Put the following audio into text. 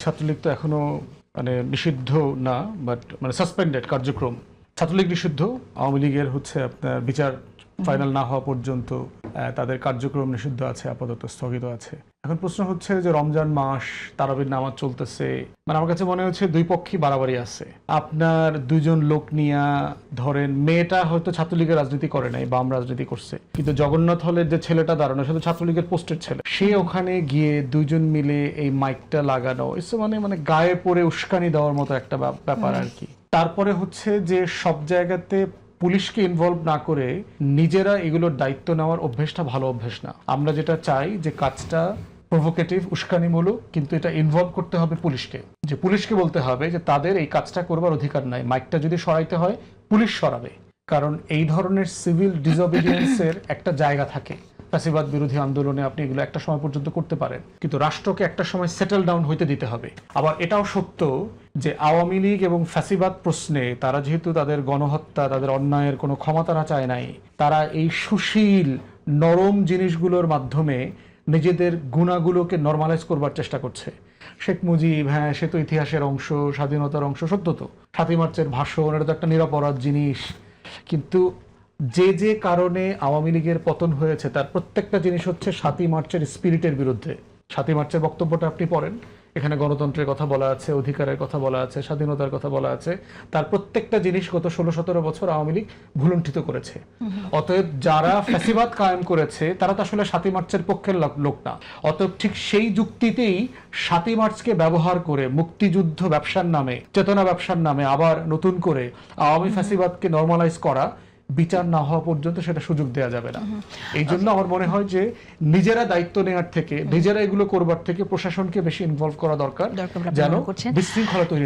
ছাত্রলীগ তো এখনো মানে নিষিদ্ধ না, বাট মানে সাসপেন্ডেড কার্যক্রম। ছাত্রলীগ নিষিদ্ধ, আওয়ামী লীগের হচ্ছে আপনার বিচার ফাইনাল না হওয়া পর্যন্ত তাদের কার্যক্রম নিষিদ্ধ আছে, আপাতত স্থগিত আছে। এখন প্রশ্ন হচ্ছে যে রমজান মাস, তারাবির নামাজ চলতেছে, মানে আমার কাছে মনে হচ্ছে দুই পক্ষই বাড়াবাড়ি আছে। আপনার দুইজন লোক নিয়ে ধরেন, মেয়েটা হয়তো ছাত্রলীগের রাজনীতি করে নাই, বাম রাজনীতি করছে, কিন্তু জগন্নাথ হলের যে ছেলেটা দাঁড়ানো সেটা ছাত্রলীগের পোস্টের ছেলে, সে ওখানে গিয়ে দুইজন মিলে এই মাইকটা লাগানো, মানে গায়ে পড়ে উস্কানি দেওয়ার মতো একটা ব্যাপার আর কি। তারপরে হচ্ছে যে সব জায়গাতে পুলিশকে ইনভলভ না করে নিজেরা এগুলোর দায়িত্ব নেওয়ার অভ্যেসটা ভালো অভ্যেস না। আমরা যেটা চাই যে কাজটা প্রভোকেটিভ, উস্কানিমূলক, কিন্তু এটা ইনভলভ করতে হবে পুলিশকে, যে পুলিশকে বলতে হবে যে তাদের এই কাজটা করবার অধিকার নাই, মাইকটা যদি সরাইতে হয় পুলিশ সরাবে। কারণ এই ধরনের সিভিল ডিসঅবিডিয়েন্সের একটা জায়গা থাকে। ফ্যাসিবাদ বিরোধী আন্দোলনে আপনি এগুলো একটা সময় পর্যন্ত করতে পারেন, কিন্তু রাষ্ট্রকে একটা সময় সেটেল ডাউন হইতে দিতে হবে। আবার এটাও সত্য যে আওয়ামী লীগ এবং ফ্যাসিবাদ প্রশ্নে তারা যেহেতু তাদের গণহত্যা, তাদের অন্যায়ের কোনো ক্ষমা তারা চায় নাই, তারা এই সুশীল নরম জিনিসগুলোর মাধ্যমে নিজেদের গুণাগুলোকে নর্মালাইজ করবার চেষ্টা করছে। শেখ মুজিব, হ্যাঁ সে তো ইতিহাসের অংশ, স্বাধীনতার অংশ, সত্য তো ৭ই মার্চের ভাষণ, এটা তো একটা নিরপরাধ জিনিস। কিন্তু যে যে কারণে আওয়ামী লীগের পতন হয়েছে তার প্রত্যেকটা জিনিস হচ্ছে ৭ই মার্চের স্পিরিটের বিরুদ্ধে। ৭ই মার্চের বক্তব্যটা আপনি পড়েন, এখানে গণতন্ত্রের কথা বলা আছে, অধিকারের কথা বলা আছে, স্বাধীনতার কথা বলা আছে। তার প্রত্যেকটা জিনিস গত ১৬-১৭ বছর আওয়ামী লীগ ভুলুণ্ঠিত করেছে। অতএব যারা ফ্যাসিবাদ কায়েম করেছে তারা তো আসলে ৭ই মার্চের পক্ষের লোক না। অতএব ঠিক সেই যুক্তিতেই ৭ই মার্চকে ব্যবহার করে মুক্তিযুদ্ধ ব্যবসার নামে, চেতনা ব্যবসার নামে আবার নতুন করে আওয়ামী ফ্যাসিবাদকে নর্মালাইজ করা, বিচার না হওয়া পর্যন্ত সেটা সুযোগ দেওয়া যাবে না। এই জন্য আমার মনে হয় যে নিজেরা দায়িত্ব নেওয়ার থেকে, নিজেরা এগুলো করবার থেকে প্রশাসনকে বেশি ইনভলভ করা দরকার, যেন বিশৃঙ্খলা তৈরি